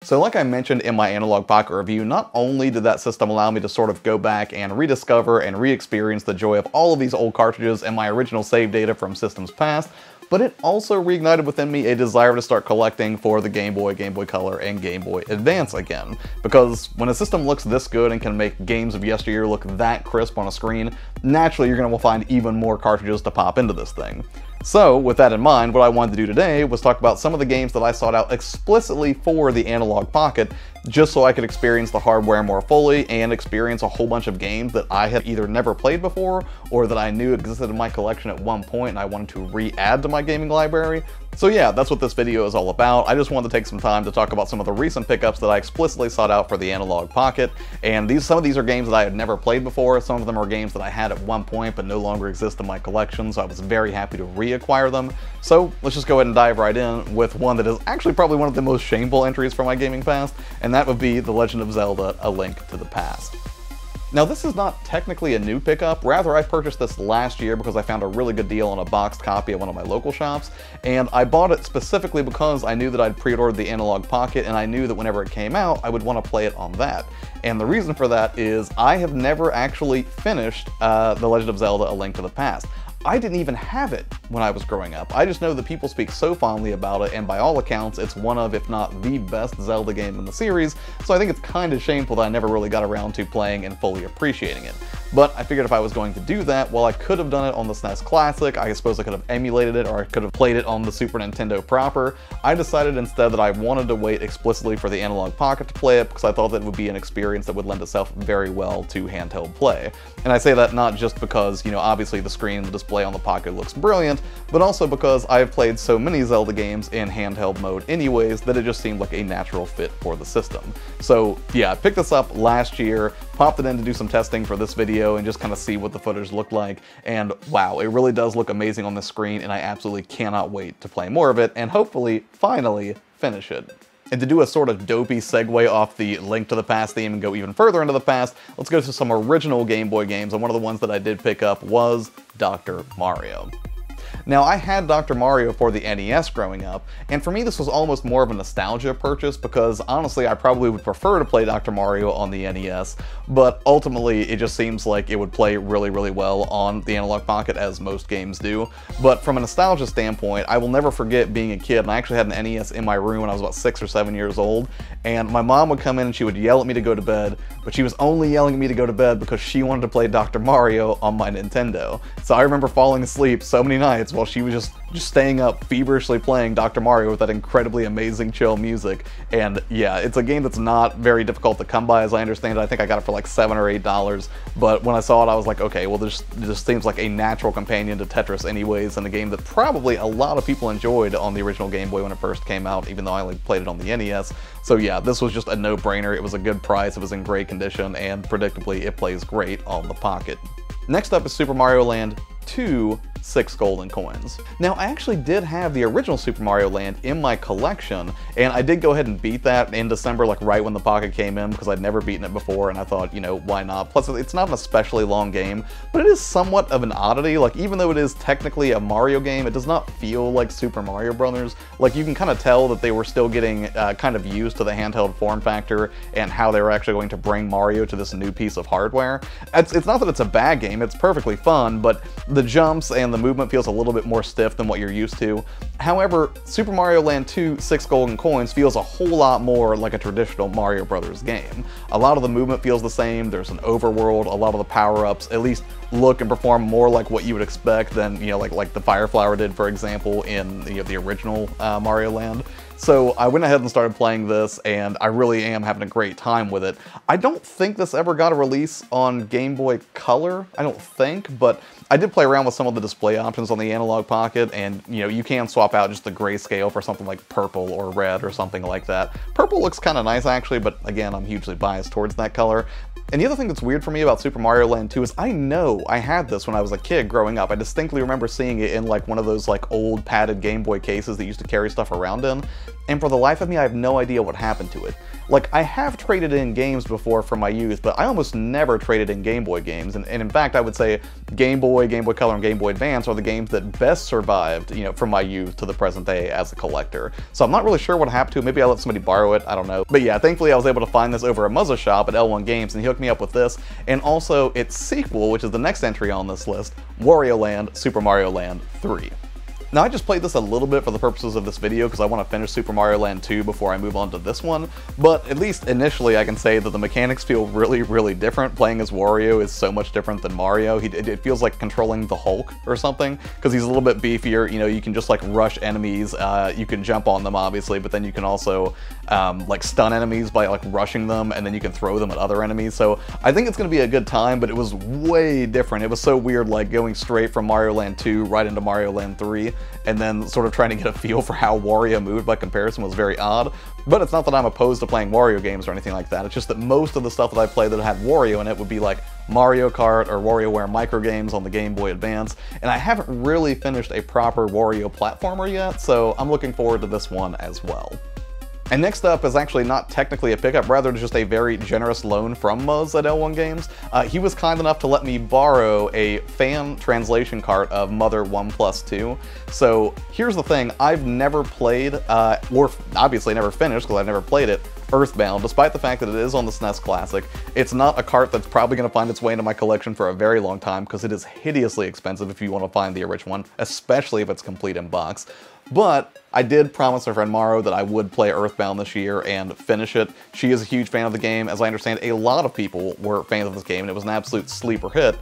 So like I mentioned in my Analogue Pocket review, not only did that system allow me to sort of go back and rediscover and re-experience the joy of all of these old cartridges and my original save data from systems past, but it also reignited within me a desire to start collecting for the Game Boy, Game Boy Color, and Game Boy Advance again. Because when a system looks this good and can make games of yesteryear look that crisp on a screen, naturally you're going to find even more cartridges to pop into this thing. So, with that in mind, what I wanted to do today was talk about some of the games that I sought out explicitly for the Analogue Pocket, just so I could experience the hardware more fully and experience a whole bunch of games that I had either never played before or that I knew existed in my collection at one point and I wanted to re-add to my gaming library. So yeah, that's what this video is all about. I just wanted to take some time to talk about some of the recent pickups that I explicitly sought out for the Analogue Pocket, and some of these are games that I had never played before, some of them are games that I had at one point but no longer exist in my collection, so I was very happy to reacquire them. So let's just go ahead and dive right in with one that is actually probably one of the most shameful entries from my gaming past, and that would be The Legend of Zelda: A Link to the Past. Now this is not technically a new pickup, rather I purchased this last year because I found a really good deal on a boxed copy at one of my local shops, and I bought it specifically because I knew that I'd pre-ordered the Analogue Pocket and I knew that whenever it came out I would want to play it on that. And the reason for that is I have never actually finished The Legend of Zelda: A Link to the Past. I didn't even have it when I was growing up. I just know that people speak so fondly about it, and by all accounts, it's one of, if not the best Zelda game in the series, so I think it's kind of shameful that I never really got around to playing and fully appreciating it. But I figured if I was going to do that, while I could have done it on the SNES Classic, I suppose I could have emulated it, or I could have played it on the Super Nintendo proper, I decided instead that I wanted to wait explicitly for the Analogue Pocket to play it, because I thought that it would be an experience that would lend itself very well to handheld play. And I say that not just because, you know, obviously the screen and the display on the Pocket looks brilliant, but also because I've played so many Zelda games in handheld mode anyways that it just seemed like a natural fit for the system. So yeah, I picked this up last year, popped it in to do some testing for this video and just kind of see what the footage looked like, and wow, it really does look amazing on the screen, and I absolutely cannot wait to play more of it and hopefully, finally, finish it. And to do a sort of dopey segue off the Link to the Past theme and go even further into the past, let's go to some original Game Boy games, and one of the ones that I did pick up was Dr. Mario. Now, I had Dr. Mario for the NES growing up, and for me this was almost more of a nostalgia purchase because honestly I probably would prefer to play Dr. Mario on the NES, but ultimately it just seems like it would play really, really well on the Analogue Pocket, as most games do. But from a nostalgia standpoint, I will never forget being a kid, and I actually had an NES in my room when I was about 6 or 7 years old, and my mom would come in and she would yell at me to go to bed, but she was only yelling at me to go to bed because she wanted to play Dr. Mario on my Nintendo. So I remember falling asleep so many nights while she was just staying up feverishly playing Dr. Mario with that incredibly amazing chill music. And yeah, it's a game that's not very difficult to come by, as I understand it. I think I got it for like $7 or $8, but when I saw it I was like, okay, well this seems like a natural companion to Tetris anyways, and a game that probably a lot of people enjoyed on the original Game Boy when it first came out, even though I only played it on the NES. So yeah, this was just a no-brainer. It was a good price, it was in great condition, and predictably it plays great on the Pocket. Next up is Super Mario Land 2 6 golden coins. Now, I actually did have the original Super Mario Land in my collection, and I did go ahead and beat that in December, like right when the Pocket came in, because I'd never beaten it before, and I thought, you know, why not? Plus, it's not an especially long game, but it is somewhat of an oddity. Like, even though it is technically a Mario game, it does not feel like Super Mario Brothers. Like, you can kind of tell that they were still getting kind of used to the handheld form factor and how they were actually going to bring Mario to this new piece of hardware. It's not that it's a bad game, it's perfectly fun, but the jumps and the movement feels a little bit more stiff than what you're used to. However, Super Mario Land 2 6 golden coins feels a whole lot more like a traditional Mario Brothers game. A lot of the movement feels the same, there's an overworld, a lot of the power-ups at least look and perform more like what you would expect than, you know, like the Fire Flower did, for example, in the original Mario Land. So I went ahead and started playing this, and I really am having a great time with it. I don't think this ever got a release on Game Boy Color, I don't think, but I did play around with some of the display options on the Analogue Pocket, and you know, you can swap out just the grayscale for something like purple or red or something like that. Purple looks kind of nice actually, but again, I'm hugely biased towards that color. And the other thing that's weird for me about Super Mario Land 2 is I know I had this when I was a kid growing up. I distinctly remember seeing it in like one of those like old padded Game Boy cases that used to carry stuff around in. And for the life of me, I have no idea what happened to it. Like, I have traded in games before from my youth, but I almost never traded in Game Boy games. And in fact, I would say Game Boy, Game Boy Color, and Game Boy Advance are the games that best survived, you know, from my youth to the present day as a collector. So I'm not really sure what happened to it. Maybe I let somebody borrow it, I don't know. But yeah, thankfully I was able to find this over a Muzza shop at L1 Games, and he hooked me up with this, and also its sequel, which is the next entry on this list, Wario Land Super Mario Land 3. Now, I just played this a little bit for the purposes of this video because I want to finish Super Mario Land 2 before I move on to this one, but at least initially I can say that the mechanics feel really, really different. Playing as Wario is so much different than Mario. It feels like controlling the Hulk or something, because he's a little bit beefier. You know, you can just like rush enemies, you can jump on them obviously, but then you can also like stun enemies by like rushing them, and then you can throw them at other enemies. So I think it's going to be a good time, but it was way different. It was so weird, like going straight from Mario Land 2 right into Mario Land 3. And then sort of trying to get a feel for how Wario moved by comparison was very odd. But it's not that I'm opposed to playing Wario games or anything like that. It's just that most of the stuff that I played that had Wario in it would be like Mario Kart or WarioWare micro games on the Game Boy Advance. And I haven't really finished a proper Wario platformer yet, so I'm looking forward to this one as well. And next up is actually not technically a pickup, rather just a very generous loan from Muzz at L1 Games. He was kind enough to let me borrow a fan translation cart of Mother 1+2. So here's the thing, I've never played, or obviously never finished because I've never played it, Earthbound, despite the fact that it is on the SNES Classic. It's not a cart that's probably going to find its way into my collection for a very long time because it is hideously expensive if you want to find the original one, especially if it's complete in box. But I did promise my friend Maro that I would play Earthbound this year and finish it. She is a huge fan of the game. As I understand, a lot of people were fans of this game, and it was an absolute sleeper hit.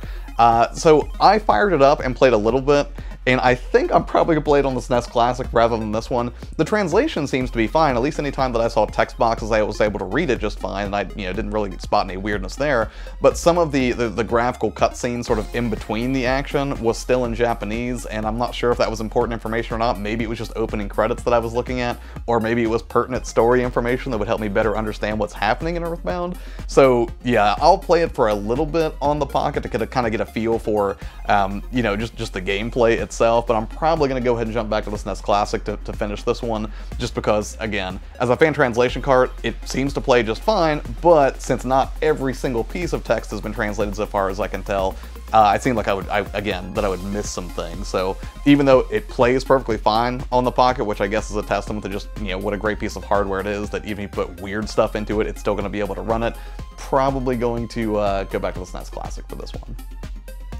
So I fired it up and played a little bit, and I think I'm probably going to play it on the SNES Classic rather than this one. The translation seems to be fine. At least any time that I saw text boxes, I was able to read it just fine, and I didn't really spot any weirdness there. But some of the graphical cutscenes sort of in between the action was still in Japanese, and I'm not sure if that was important information or not. Maybe it was just opening credits that I was looking at, or maybe it was pertinent story information that would help me better understand what's happening in Earthbound. So yeah, I'll play it for a little bit on the Pocket to kind of get a feel for, just the gameplay itself, but I'm probably going to go ahead and jump back to the SNES Classic to finish this one, just because, again, as a fan translation cart, it seems to play just fine, but since not every single piece of text has been translated so far as I can tell, it seemed like I would miss some things. So even though it plays perfectly fine on the Pocket, which I guess is a testament to just, what a great piece of hardware it is, that even if you put weird stuff into it, it's still going to be able to run it, probably going to go back to the SNES Classic for this one.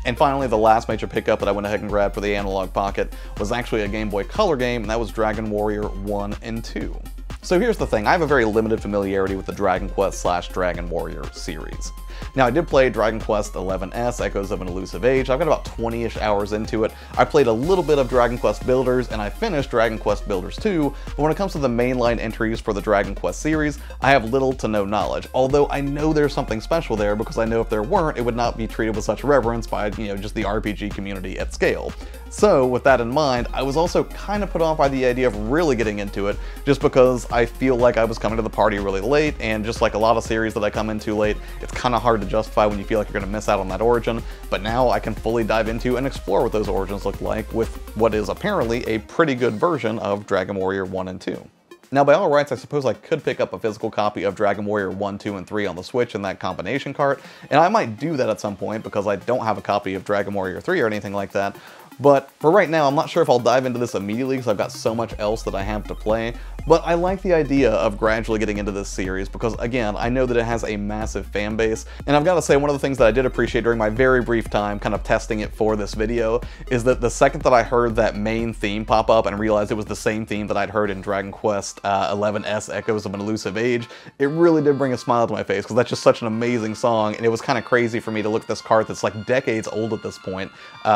And finally, the last major pickup that I went ahead and grabbed for the Analogue Pocket was actually a Game Boy Color game, and that was Dragon Warrior 1 and 2. So here's the thing, I have a very limited familiarity with the Dragon Quest / Dragon Warrior series. Now, I did play Dragon Quest XI's Echoes of an Elusive Age. I've got about 20-ish hours into it. I played a little bit of Dragon Quest Builders, and I finished Dragon Quest Builders 2, but when it comes to the mainline entries for the Dragon Quest series, I have little to no knowledge, although I know there's something special there, because I know if there weren't, it would not be treated with such reverence by, just the RPG community at scale. So, with that in mind, I was also kind of put off by the idea of really getting into it, just because I feel like I was coming to the party really late, and just like a lot of series that I come into late, it's kind of hard to justify when you feel like you're going to miss out on that origin, but now I can fully dive into and explore what those origins look like with what is apparently a pretty good version of Dragon Warrior 1 and 2. Now, by all rights, I suppose I could pick up a physical copy of Dragon Warrior 1, 2, and 3 on the Switch in that combination cart, and I might do that at some point because I don't have a copy of Dragon Warrior 3 or anything like that. But for right now, I'm not sure if I'll dive into this immediately because I've got so much else that I have to play, but I like the idea of gradually getting into this series because, again, I know that it has a massive fan base, and I've got to say one of the things that I did appreciate during my very brief time kind of testing it for this video is that the second that I heard that main theme pop up and realized it was the same theme that I'd heard in Dragon Quest XI's Echoes of an Elusive Age, it really did bring a smile to my face because that's just such an amazing song, and it was kind of crazy for me to look at this cart that's like decades old at this point,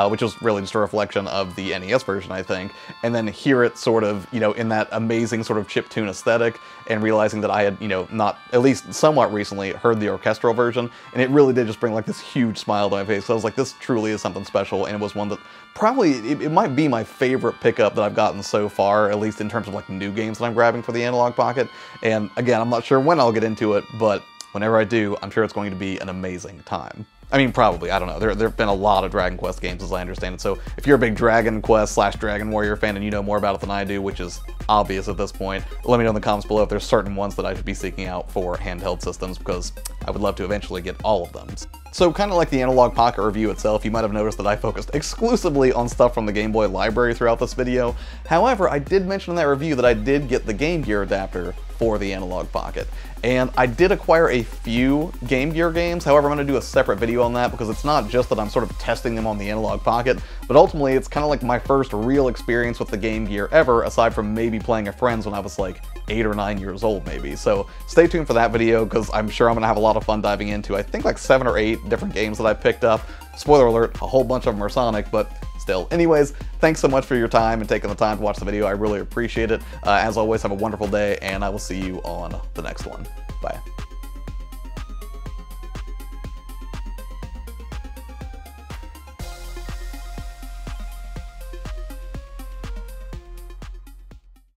which was really just a reflection of the NES version, I think, and then hear it sort of, in that amazing sort of chiptune aesthetic, and realizing that I had, not, at least somewhat recently, heard the orchestral version, and it really did just bring like this huge smile to my face. So I was like, this truly is something special, and it was one that probably, it might be my favorite pickup that I've gotten so far, at least in terms of like new games that I'm grabbing for the Analogue Pocket, and again, I'm not sure when I'll get into it, but whenever I do, I'm sure it's going to be an amazing time. I mean, probably, I don't know. There have been a lot of Dragon Quest games as I understand it, so if you're a big Dragon Quest / Dragon Warrior fan and you know more about it than I do, which is obvious at this point, let me know in the comments below if there's certain ones that I should be seeking out for handheld systems, because I would love to eventually get all of them. So kind of like the Analogue Pocket review itself, you might have noticed that I focused exclusively on stuff from the Game Boy library throughout this video. However, I did mention in that review that I did get the Game Gear adapter for the Analogue Pocket. And I did acquire a few Game Gear games, however I'm going to do a separate video on that because it's not just that I'm sort of testing them on the Analogue Pocket, but ultimately it's kind of like my first real experience with the Game Gear ever, aside from maybe playing at friends when I was like 8 or 9 years old maybe. So stay tuned for that video because I'm sure I'm going to have a lot of fun diving into, I think like 7 or 8 different games that I picked up. Spoiler alert, a whole bunch of them are Sonic, but still. Anyways, thanks so much for your time and taking the time to watch the video. I really appreciate it. As always, have a wonderful day, and I will see you on the next one. Bye.